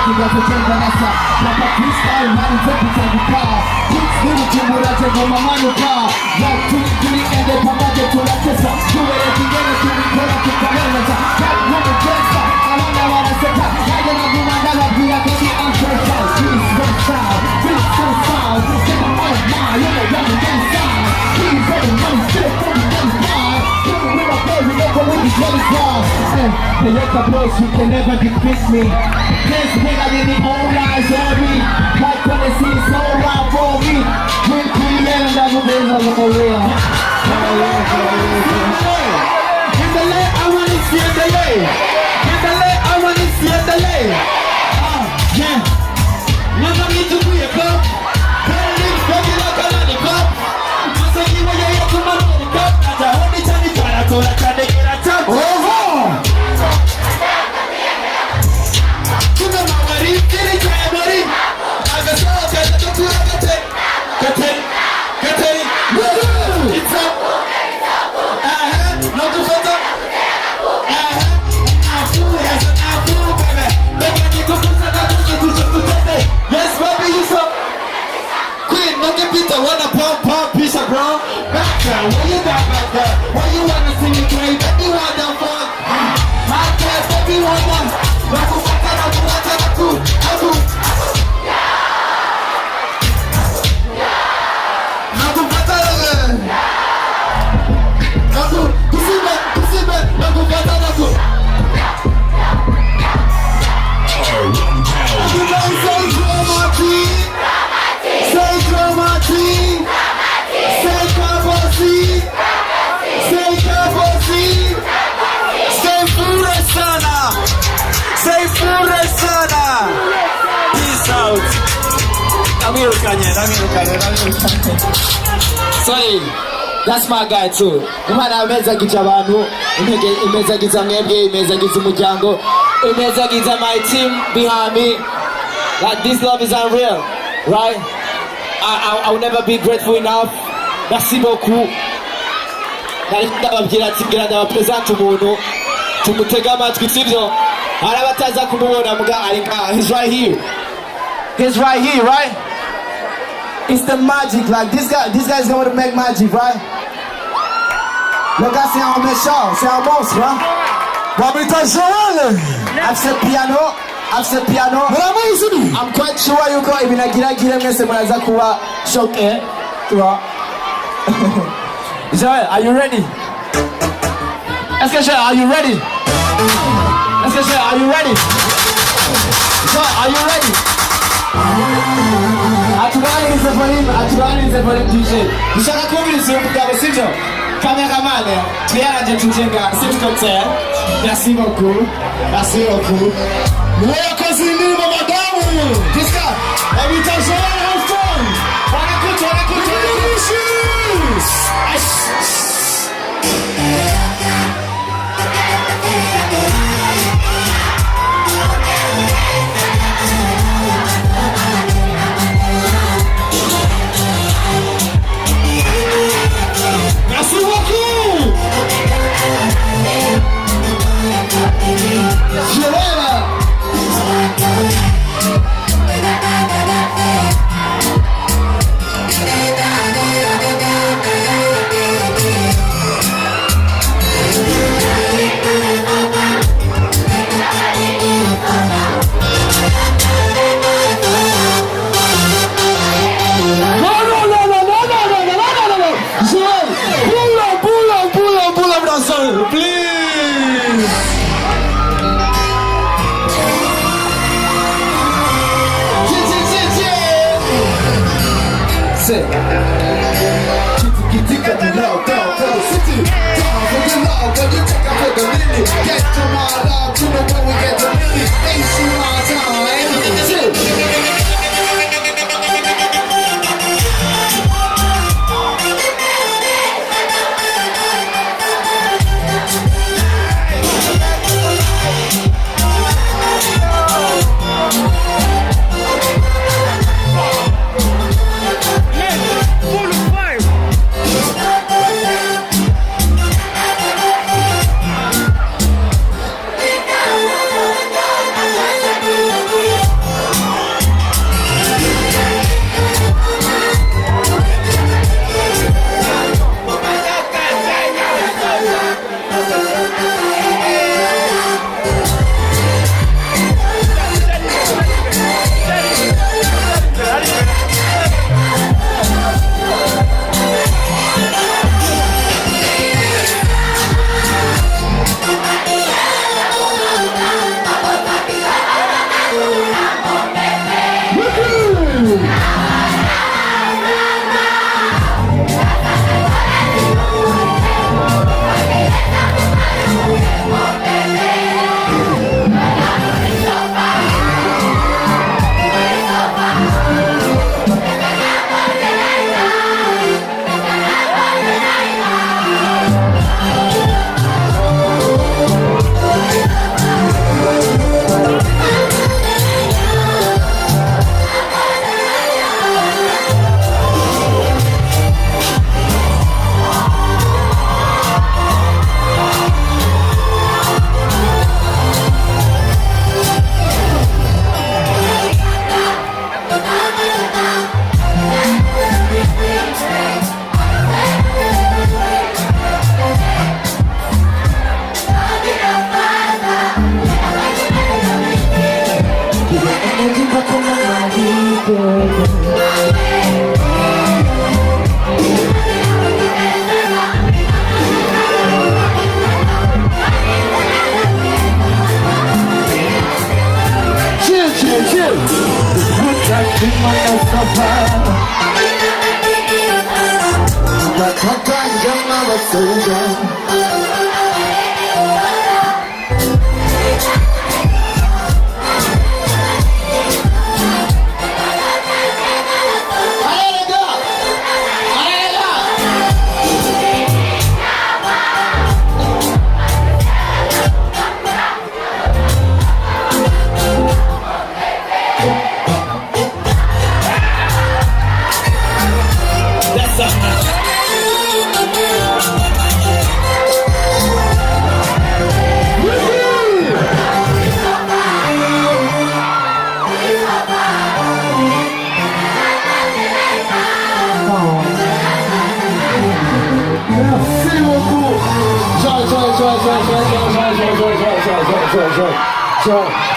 kigatotenda nasa papa freestyle mani zetu tanguka kitsiri kimuraje ngoma manuka ya tuli ende pamoja tunacheza tuwele kingene tulikora tukameleza kat woman dressa alana wanaseka haja na gumandala bila kodi ampresa please don't sound please don't sound just get on my mind you know what I'm inside please don't know shit from the inside with my baby never with the jealous walls the yaka bros you can never defeat me this nigga in the old eyes on me like when they see so loud for me when creating that will be a little real in the lane I wanna see in the lane in the lane I wanna see in the lane yeah never need to be a club can't fuck it like a lollipop must I give away to my lollipop that's the only time you try to get a top bro, back down, where you got back there? Why you wanna see me play? Baby, want them fun? My class, baby, want them. Naku, sorry, that's my guy too. Umwana ameza giza abantu, imeza giza mwebwe, imeza giza umuryango, imeza giza my team behind me. Like this love is unreal, right? I will never be grateful enough. Merci beaucoup. Ndababwira ati ngira ndabapresent umuntu tumutega amatwi sibyo arabataza kumubona muga ari ngaha. He's right here. He's right here, right? It's the magic, like this guy is going to make magic, right? Le gars c'est un méchant, c'est un monstre, hein? Babita Joel! After piano, I'm quite sure you go even gira mwese muraza kuba shock, eh? Toi. Joel, are you ready? Est-ce que Joel, are you ready? Est-ce que Joel, are you ready? Joel, are you ready? Atuganirize volume DJ. Dushaka kumviriza uyu mugabo sibyo? Cameraman, tuyaranje tujenga sitcote. Merci beaucoup. Merci beaucoup. Mwakoze indirimbo madamu. Diska, babita Joel Houston. Wanakuta.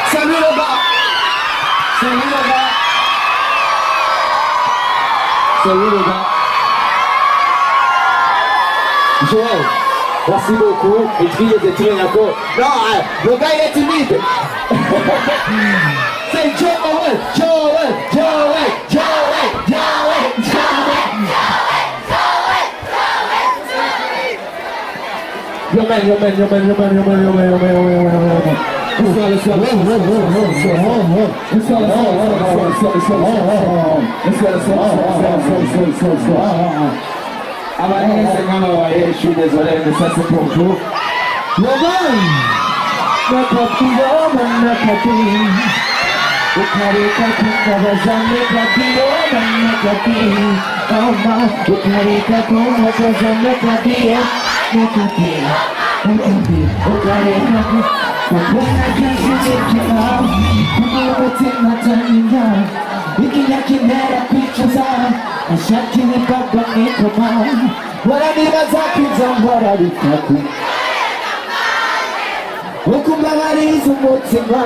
Salut le gars. Salut le gars. Salut le gars. Joël, merci beaucoup. Et puis il était très d'accord. Non, le gars il est timide. C'est Joël, Joël, Joël, Joël, Joël, Joël. Yo man. Amanhece kama wayeshi désolé mais ça c'est pour vous. Yoman, nakapio manakapi, ukarika kumkabazane kapio manakapi, ama ukarika kumkabazane kapio manakapi, ukarika Wakona kasi nikina, kukuruti matanina, ikinya kimera picha za, ashaki ni baba nikoma, wala ni mazaki zambara litaku. Ukumbagariza umutima,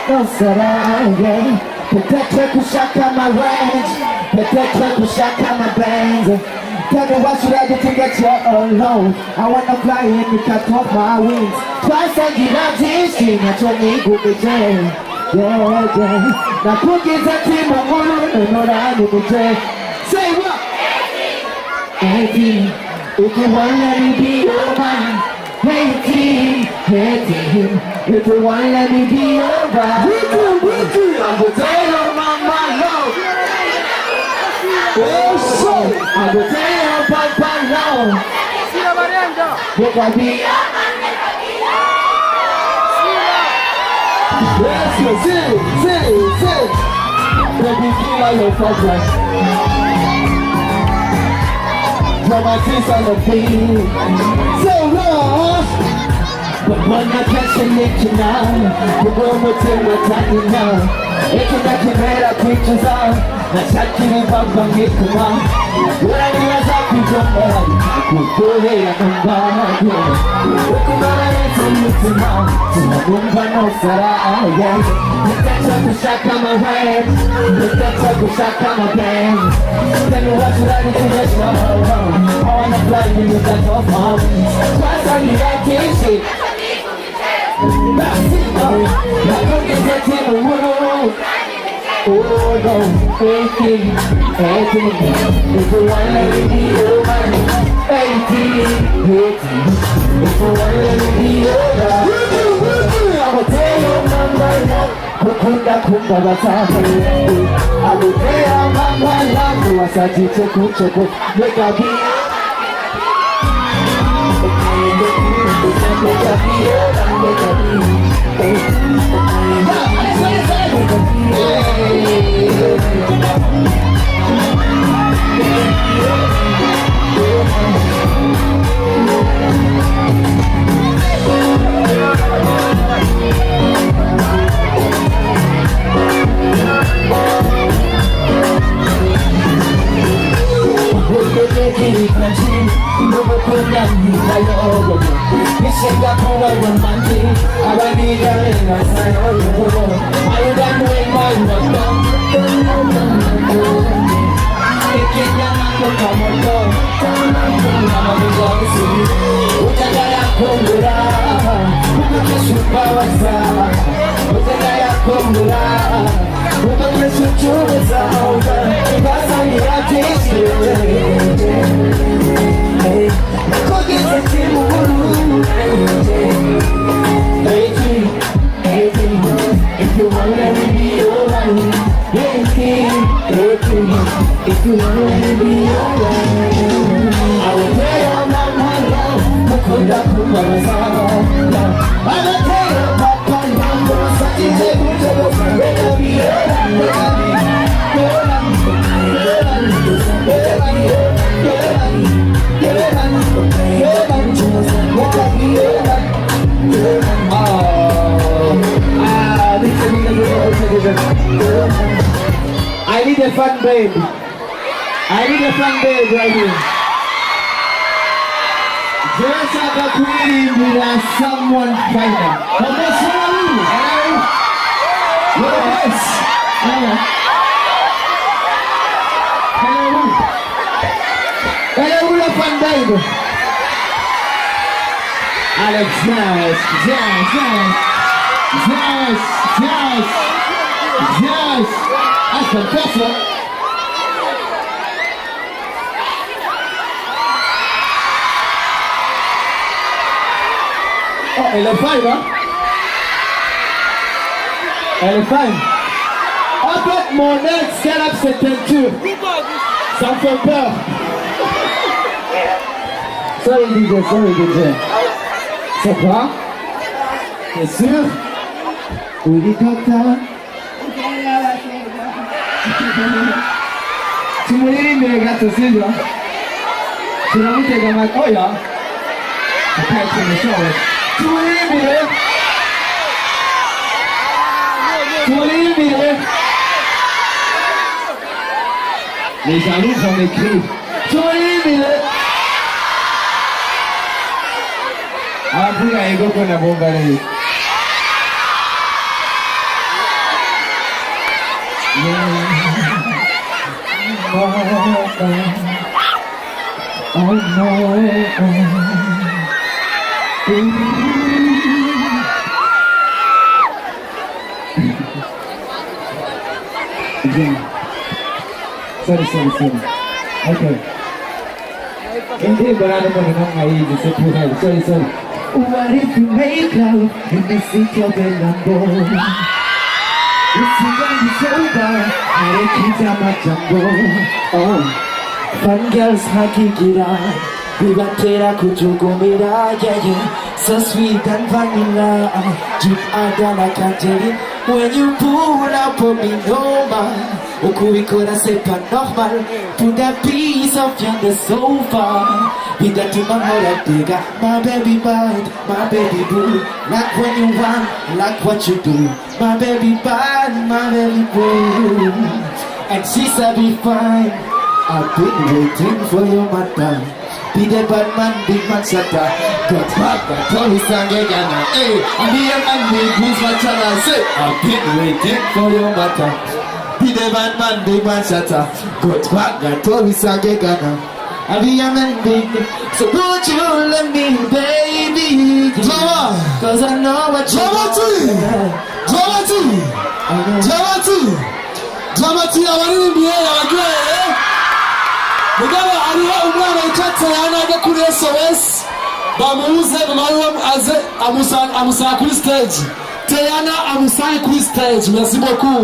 nosaraye, peut-être kushaka my range, peut-être kushaka my bands. Tell me what should I do to get you alone? I wanna fly in the cut off my wings. Twice I get out this thing, I told me go be jail. Yeah. Now put it at him, I wanna know that I go be jail. Say what? Hey, if you wanna let me be your man. Hey, if you wanna let me be your man. We do, I'm gonna tell you my love. Oh, so I'm gonna tell you Papa now. Look at me. Yes, say. Baby, kill all your fuckers. Dramatize on the beat. So long. But when I catch a lick now, the world will tell what's happening now. It's that you made up pictures out. Nashaki ni baba mikuma. Wala ni wazapi jomba. Kukuhe ya mbana. Ukubara yetu mutima. Tunagumba no saraya. Nitacha kushaka my head. Nitacha kushaka my band. Tell me what should I do to get you out. I wanna fly you with that off arm. What's on you like this shit? That's it, no. I don't get that in the world. Oh no. 18, 18. If you want let me be your man. 18, 18. If you want let me be your man. I will tell your mama love. Kukunda kumba batata. I will tell your mama love. Wasaji choku choku. Make a beat. If you want to be alright, I will tell your mama love. Mukunda kumba masana. I will tell your papa love. Sachi cheku cheku. Better be I need a fun babe. I need a fun babe right here. Just like a queen with someone fighter. Come on, hello. You're the best. Hello. Hello, a fun babe. Alex, yes. That's the best one. Oh, elle est fine, hein? Elle est fine. En fait, mon ex-scalap, c'est teinture. Ça me fait peur. Sorry, DJ. C'est quoi? T'es sûr? Oui, Tata. Tu me dis, mais regarde aussi, là. Tu l'as mis, t'es dans ma... Oh, là. Après, tu me changes. Tu me dis, mais... Les jaloux, j'en écris. Tu me dis, mais... Ah, puis, il y a un ego qu'on a bombardé. Oh no. Again. Sorry. Okay. Hindi ba naman ng ayun sa puhay? Sorry. What if you make love in the city of the Lambo? It's over, Arekiza Machambo. Oh, fun girls hakikira, Vivatera kuchugumira, yeah. So sweet and vanilla, deep agana kanteri. When you pull up on me, no man, ukuikora c'est pas normal. Put that piece of you on the sofa. With that in my heart, bigger. My baby bad, my baby boo. Like when you want, like what you do. My baby bad, my baby boo. And she said be fine. I've been waiting for your mother. Be the bad man, big man shatter. Got back, I told you sang again. Hey, I'm here and big who's my channel. Say, I've been waiting for your mother. Be the bad man, big man shatter. Got back, I told you sang again. I'll be a man big. So won't you let me, baby? Drama! Cause I know what you want. Drama 2! Twamatiye abaririmbiye yabagoye. Mugabo hariho umwana witwa Teyana ajya kuri SOS. Bamubuze aze amusanga kuri stage. Teyana amusanga kuri stage. Merci beaucoup.